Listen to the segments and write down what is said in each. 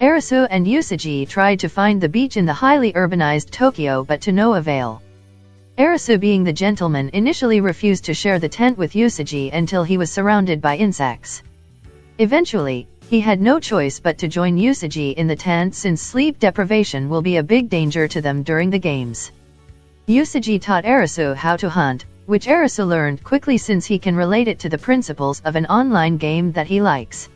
Arisu and Usagi tried to find the beach in the highly urbanized Tokyo, but to no avail. Arisu, being the gentleman, initially refused to share the tent with Usagi until he was surrounded by insects. Eventually, he had no choice but to join Usagi in the tent, since sleep deprivation will be a big danger to them during the games. Usagi taught Arisu how to hunt, which Arisu learned quickly since he can relate it to the principles of an online game that he likes.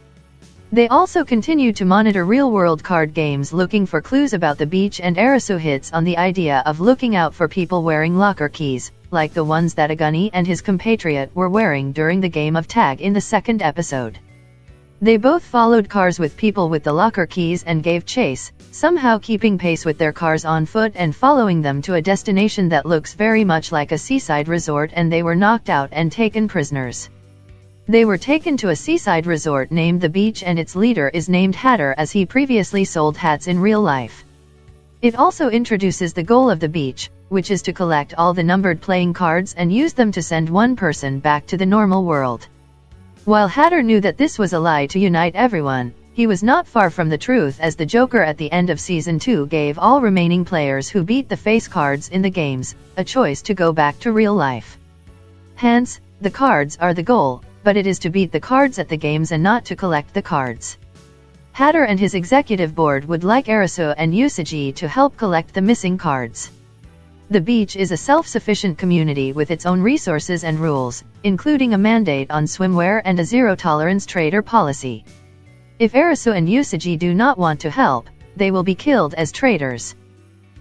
They also continue to monitor real-world card games, looking for clues about the beach, and Arisu hits on the idea of looking out for people wearing locker keys, like the ones that Usagi and his compatriot were wearing during the game of tag in the second episode. They both followed cars with people with the locker keys and gave chase, somehow keeping pace with their cars on foot and following them to a destination that looks very much like a seaside resort, and they were knocked out and taken prisoners. They were taken to a seaside resort named The Beach, and its leader is named Hatter, as he previously sold hats in real life. It also introduces the goal of the beach, which is to collect all the numbered playing cards and use them to send one person back to the normal world. While Hatter knew that this was a lie to unite everyone, he was not far from the truth, as the Joker at the end of Season 2 gave all remaining players who beat the face cards in the games a choice to go back to real life. Hence, the cards are the goal, but it is to beat the cards at the games and not to collect the cards. Hatter and his executive board would like Arisu and Usagi to help collect the missing cards. The beach is a self-sufficient community with its own resources and rules, including a mandate on swimwear and a zero-tolerance trader policy. If Arisu and Usagi do not want to help, they will be killed as traitors.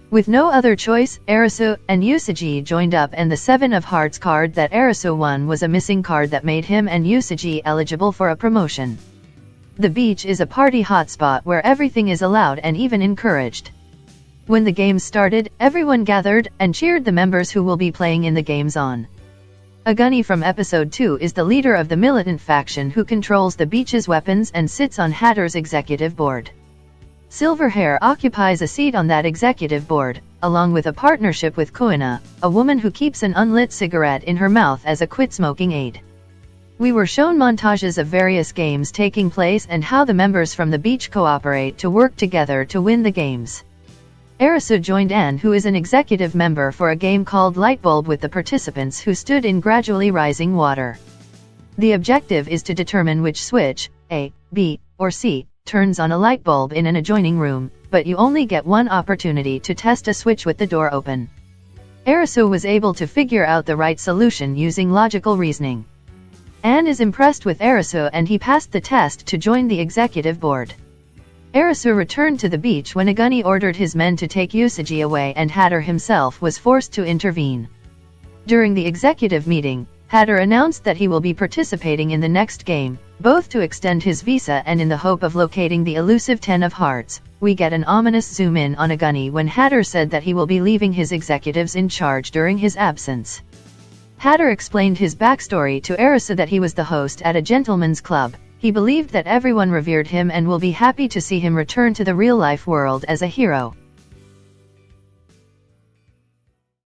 With no other choice, Arisu and Usagi joined up, and the Seven of Hearts card that Arisu won was a missing card that made him and Usagi eligible for a promotion. The beach is a party hotspot where everything is allowed and even encouraged. When the games started, everyone gathered and cheered the members who will be playing in the games on. Usagi from episode 2 is the leader of the militant faction who controls the beach's weapons and sits on Hatter's executive board. Silverhair occupies a seat on that executive board, along with a partnership with Koina, a woman who keeps an unlit cigarette in her mouth as a quit-smoking aid. We were shown montages of various games taking place and how the members from the beach cooperate to work together to win the games. Arisu joined Anne, who is an executive member, for a game called Lightbulb with the participants who stood in gradually rising water. The objective is to determine which switch, A, B, or C, turns on a light bulb in an adjoining room, but you only get one opportunity to test a switch with the door open. Arisu was able to figure out the right solution using logical reasoning. Anne is impressed with Arisu and he passed the test to join the executive board. Arisu returned to the beach when Usagi ordered his men to take Usagi away, and Hatter himself was forced to intervene. During the executive meeting, Hatter announced that he will be participating in the next game, both to extend his visa and in the hope of locating the elusive Ten of Hearts. We get an ominous zoom in on Usagi when Hatter said that he will be leaving his executives in charge during his absence. Hatter explained his backstory to Arisu, that he was the host at a gentleman's club. He believed that everyone revered him and will be happy to see him return to the real-life world as a hero.